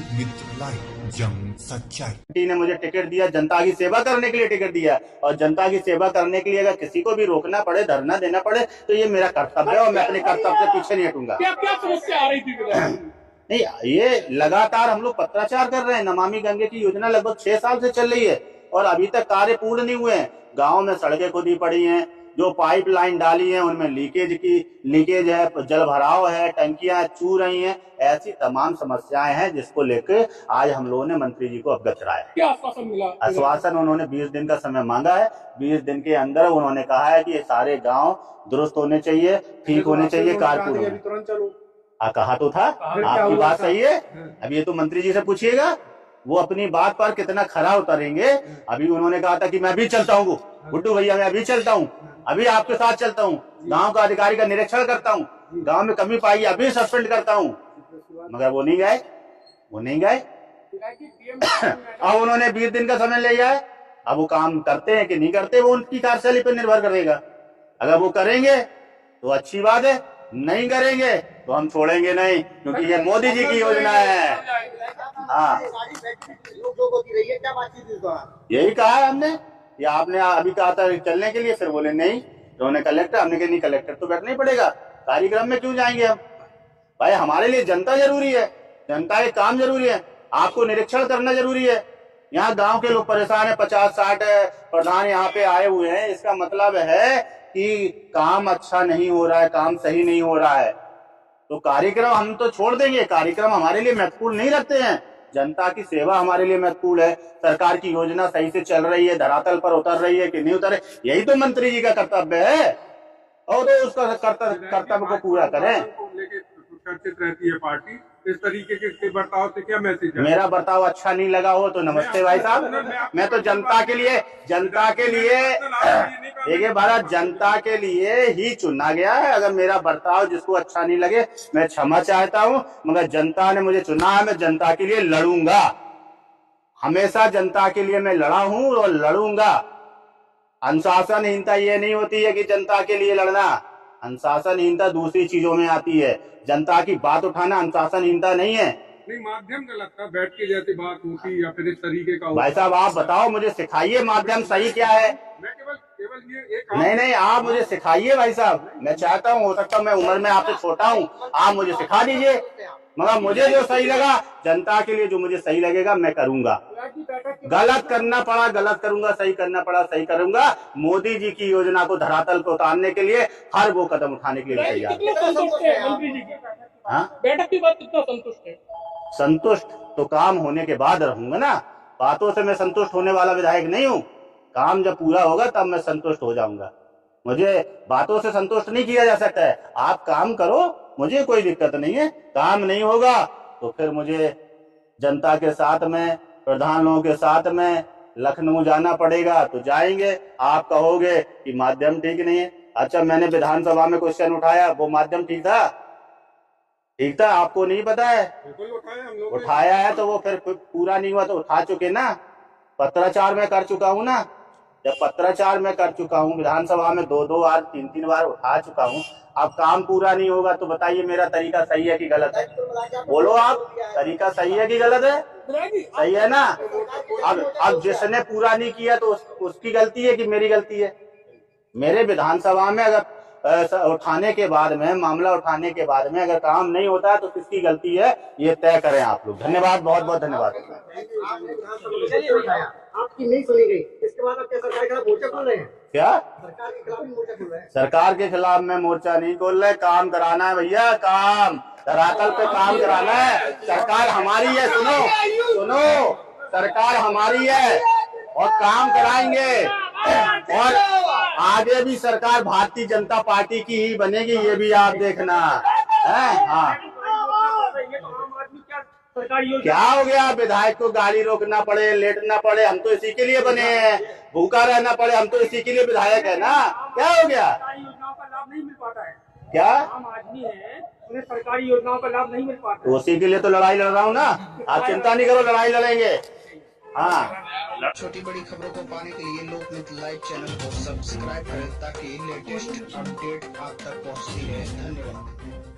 लोक मित्र लाइव, जंग सच्चाई। ने मुझे टिकट दिया, जनता की सेवा करने के लिए टिकट दिया, और जनता की सेवा करने के लिए अगर किसी को भी रोकना पड़े, धरना देना पड़े, तो ये मेरा कर्तव्य है और मैं अपने कर्तव्य से पीछे नहीं हटूंगा। क्या समस्या आ रही थी? नहीं, ये लगातार हम लोग पत्राचार कर रहे हैं। नमामि गंगे की योजना लगभग 6 साल से चल रही है और अभी तक कार्य पूर्ण नहीं हुए हैं। गांव में सड़कें खुदी पड़ी हैं, जो पाइपलाइन डाली है उनमें लीकेज है, जल भराव है, टंकियां चू रही हैं। ऐसी तमाम समस्याएं हैं जिसको लेकर आज हम लोगों ने मंत्री जी को अवगत कराया। क्या आश्वासन मिला? आश्वासन उन्होंने 20 दिन का समय मांगा है। 20 दिन के अंदर उन्होंने कहा है कि ये सारे गांव दुरुस्त होने चाहिए, ठीक होने चाहिए, कारपूर्ण। कहा तो था, आपकी बात सही है। अब ये तो मंत्री जी से पूछिएगा, वो अपनी बात पर कितना खरा उतरेंगे। अभी उन्होंने कहा था कि मैं भी चलता हूँ गुड्डू भैया, मैं अभी चलता हूँ, अभी आपके साथ चलता हूँ, गांव का अधिकारी का निरीक्षण करता हूँ, गांव में कमी पाई अभी सस्पेंड करता हूँ, मगर वो नहीं गए। अब उन्होंने 20 दिन का समय लिया है। अब वो काम करते हैं कि नहीं करते, वो उनकी कार्यशैली पर निर्भर करेगा। अगर वो करेंगे तो अच्छी बात है, नहीं करेंगे तो हम छोड़ेंगे नहीं, क्योंकि ये मोदी जी की योजना है। हाँ, यही कहा है हमने। ये आपने अभी कहा था चलने के लिए, फिर बोले नहीं, उन्होंने कलेक्टर, हमने कहा नहीं, कलेक्टर तो बैठना ही पड़ेगा, कार्यक्रम में क्यों जाएंगे हम? भाई हमारे लिए जनता जरूरी है, जनता के काम जरूरी है, आपको निरीक्षण करना जरूरी है। यहाँ गांव के लोग परेशान है, 50-60 प्रधान यहाँ पे आए हुए हैं, इसका मतलब है कि काम अच्छा नहीं हो रहा है, काम सही नहीं हो रहा है। तो कार्यक्रम हम तो छोड़ देंगे, कार्यक्रम हमारे लिए महत्वपूर्ण नहीं रखते हैं। जनता की सेवा हमारे लिए महत्वपूर्ण है। सरकार की योजना सही से चल रही है, धरातल पर उतर रही है कि नहीं उतर रही, यही तो मंत्री जी का कर्तव्य है, और तो उसका कर्तव्य को पूरा करें। चर्चित रहती है पार्टी, इस तरीके के बर्ताव से क्या मैसेज है? मेरा बर्ताव अच्छा नहीं लगा हो तो नमस्ते भाई साहब, मैं तो जनता के लिए देखिए भारत जनता के लिए ही चुना गया है। अगर मेरा बर्ताव जिसको अच्छा नहीं लगे, मैं क्षमा चाहता हूं, मगर जनता ने मुझे चुना है, मैं जनता के लिए लड़ूंगा। हमेशा जनता के लिए मैं लड़ा हूं और लड़ूंगा। अनुशासनहीनता ये नहीं होती है कि जनता के लिए लड़ना, अनुशासनहीनता दूसरी चीजों में आती है। जनता की बात उठाना अनुशासनहीनता नहीं है। नहीं, माध्यम गलत था, बैठ के जैसी बात होती या फिर इस तरीके का। भाई साहब आप बताओ, मुझे सिखाइए माध्यम सही क्या है। मैं केवल ये एक नहीं, आप मुझे सिखाइए भाई साहब, मैं चाहता हूँ, हो सकता है मैं उम्र में आपसे छोटा हूँ, आप मुझे सिखा दीजिए, मगर मुझे जो सही लगा, जनता के लिए जो मुझे सही लगेगा मैं करूंगा। गलत करना पड़ा गलत करूंगा, सही करना पड़ा सही करूंगा। मोदी जी की योजना को धरातल पर उतारने के लिए हर वो कदम उठाने के लिए तैयार। बैठक की बात कितना संतुष्ट है? संतुष्ट तो काम होने के बाद रहूंगा ना, बातों से मैं संतुष्ट होने वाला विधायक नहीं हूँ। काम जब पूरा होगा तब मैं संतुष्ट हो जाऊंगा। मुझे बातों से संतुष्ट नहीं किया जा सकता है। आप काम करो, मुझे कोई दिक्कत नहीं है, काम नहीं होगा तो फिर मुझे जनता के साथ में, प्रधान लोगों के साथ में लखनऊ जाना पड़ेगा तो जाएंगे। आप कहोगे कि माध्यम ठीक नहीं है, अच्छा मैंने विधानसभा में क्वेश्चन उठाया, वो माध्यम ठीक था, आपको नहीं पता है? उठाया है तो वो फिर पूरा नहीं हुआ तो उठा चुके ना, पत्राचार में कर चुका हूँ ना। जब पत्राचार में कर चुका हूँ, विधानसभा में 2-2 बार 3-3 बार उठा चुका हूँ, अब काम पूरा नहीं होगा तो बताइए मेरा तरीका सही है कि गलत है? बोलो आप, तरीका सही है कि गलत है? सही है ना। अब जिसने पूरा नहीं किया तो उसकी गलती है कि मेरी गलती है? मेरे विधानसभा में अगर उठाने के बाद में, मामला उठाने के बाद में अगर काम नहीं होता है तो किसकी गलती है, ये तय करें आप लोग। धन्यवाद, बहुत बहुत धन्यवाद। आपकी नहीं सुनी गई, इसके बाद आप क्या सरकार के खिलाफ मोर्चा खोल रहे हैं? क्या सरकार के खिलाफ मोर्चा खोल रहे हैं? सरकार के खिलाफ में मोर्चा नहीं खोल रहे, काम कराना है भैया, काम धरातल पे काम कराना है। सरकार हमारी है, सुनो, सरकार हमारी है और काम कराएंगे, और आगे भी सरकार भारतीय जनता पार्टी की ही बनेगी, ये भी आप देखना है। हाँ, क्या हो गया, विधायक को गाड़ी रोकना पड़े, लेटना पड़े, हम तो इसी के लिए बने हैं, भूखा रहना पड़े, हम तो इसी के लिए विधायक है ना। क्या हो गया? योजनाओं का लाभ नहीं मिल पाता है, क्या आम आदमी है, उन्हें सरकारी योजनाओं का लाभ नहीं मिल पाता तो उसी के लिए तो लड़ाई लड़ रहा हूँ ना। आप चिंता नहीं करो, लड़ाई लड़ेंगे। हाँ, छोटी बड़ी खबरों को पाने के लिए लोकमित्र लाइव चैनल को सब्सक्राइब करें ताकि लेटेस्ट अपडेट आप तक पहुंचती रहे। धन्यवाद।